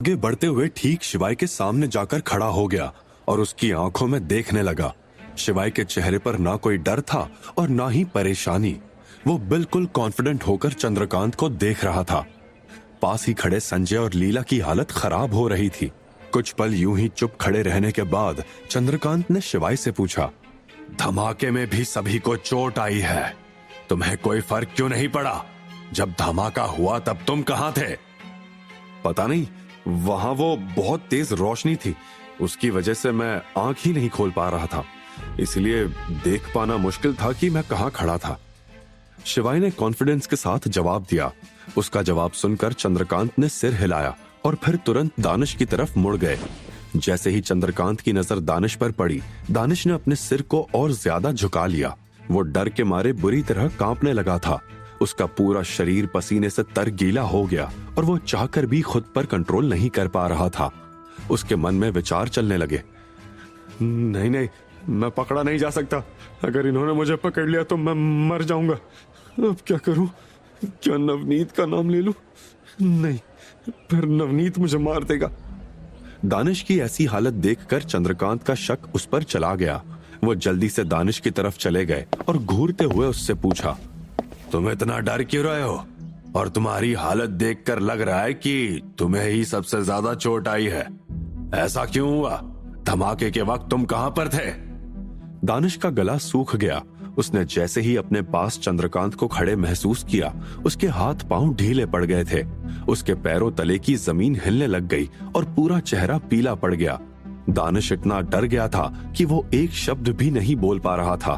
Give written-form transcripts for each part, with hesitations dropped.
आगे बढ़ते हुए ठीक शिवाय के सामने जाकर खड़ा हो गया और उसकी आंखों में देखने लगा। शिवाय के चेहरे पर ना कोई डर था और ना ही परेशानी। वो बिल्कुल कॉन्फिडेंट होकर चंद्रकांत को देख रहा था। पास ही खड़े संजय और लीला की हालत खराब हो रही थी। कुछ पल यूं ही चुप खड़े रहने के बाद चंद्रकांत ने शिवाय से पूछा, धमाके में भी सभी को चोट आई है, तुम्हें कोई फर्क क्यों नहीं पड़ा? जब धमाका हुआ तब तुम कहां थे? पता नहीं, वहां वो बहुत तेज रोशनी थी, उसकी वजह से मैं आंख ही नहीं खोल पा रहा था, इसलिए देख पाना मुश्किल था कि मैं कहां खड़ा था। शिवाय ने कॉन्फिडेंस के साथ जवाब दिया। उसका जवाब सुनकर चंद्रकांत ने सिर हिलाया और फिर तुरंत दानिश की तरफ मुड़ गए। जैसे ही चंद्रकांत की नजर दानिश पर पड़ी, दानिश ने अपने सिर को और ज्यादा झुका लिया। वो डर के मारे बुरी तरह कांपने लगा था। उसका पूरा शरीर पसीने से तर गीला हो गया और वो चाहकर भी खुद पर कंट्रोल नहीं कर पा रहा था। उसके मन में विचार चलने लगे, नहीं नहीं, मैं पकड़ा नहीं जा सकता। अगर इन्होंने मुझे पकड़ लिया तो मैं मर जाऊंगा। अब क्या करूं? क्या नवनीत का नाम ले लूं? नहीं, फिर नवनीत मुझे मार देगा। दानिश की ऐसी हालत देखकर चंद्रकांत का शक उस पर चला गया। वो जल्दी से दानिश की तरफ चले गए और घूरते हुए उससे पूछा, तुम इतना डर क्यों रहे हो? और तुम्हारी हालत देखकर लग रहा है कि तुम्हें ही सबसे ज्यादा चोट आई है। ऐसा क्यों हुआ? धमाके के वक्त तुम कहां पर थे? दानिश का गला सूख गया। उसने जैसे ही अपने पास चंद्रकांत को खड़े महसूस किया, उसके हाथ पांव ढीले पड़ गए थे। उसके पैरों तले की जमीन हिलने लग गई और पूरा चेहरा पीला पड़ गया। दानिश इतना डर गया था कि वो एक शब्द भी नहीं बोल पा रहा था।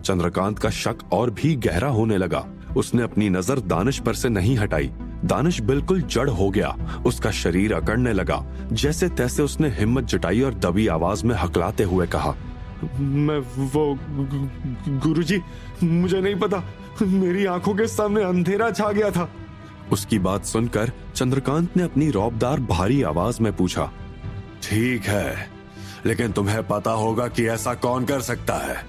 चंद्रकांत का शक और भी गहरा होने लगा। उसने अपनी नजर दानिश पर से नहीं हटाई। दानिश बिल्कुल जड़ हो गया। उसका शरीर अकड़ने लगा। जैसे तैसे उसने हिम्मत जुटाई और दबी आवाज में हकलाते हुए कहा, मैं वो गुरुजी, मुझे नहीं पता, मेरी आंखों के सामने अंधेरा छा गया था। उसकी बात सुनकर चंद्रकांत ने अपनी रौबदार भारी आवाज में पूछा, ठीक है, लेकिन तुम्हें पता होगा कि ऐसा कौन कर सकता है।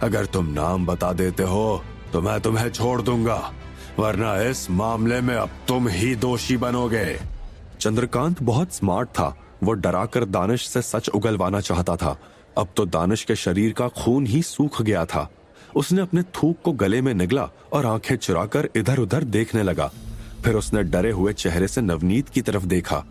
अगर तुम नाम बता देते हो तो मैं तुम्हें छोड़ दूंगा, वरना इस मामले में अब तुम ही दोषी बनोगे। चंद्रकांत बहुत स्मार्ट था। वो डराकर दानिश से सच उगलवाना चाहता था। अब तो दानिश के शरीर का खून ही सूख गया था। उसने अपने थूक को गले में निगला और आंखें चुराकर इधर उधर देखने लगा। फिर उसने डरे हुए चेहरे से नवनीत की तरफ देखा।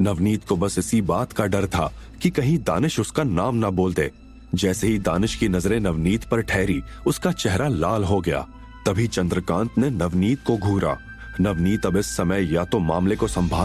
नवनीत को बस इसी बात का डर था कि कहीं दानिश उसका नाम ना बोल दे। जैसे ही दानिश की नजरें नवनीत पर ठहरी, उसका चेहरा लाल हो गया। तभी चंद्रकांत ने नवनीत को घूरा। नवनीत अब इस समय या तो मामले को संभाल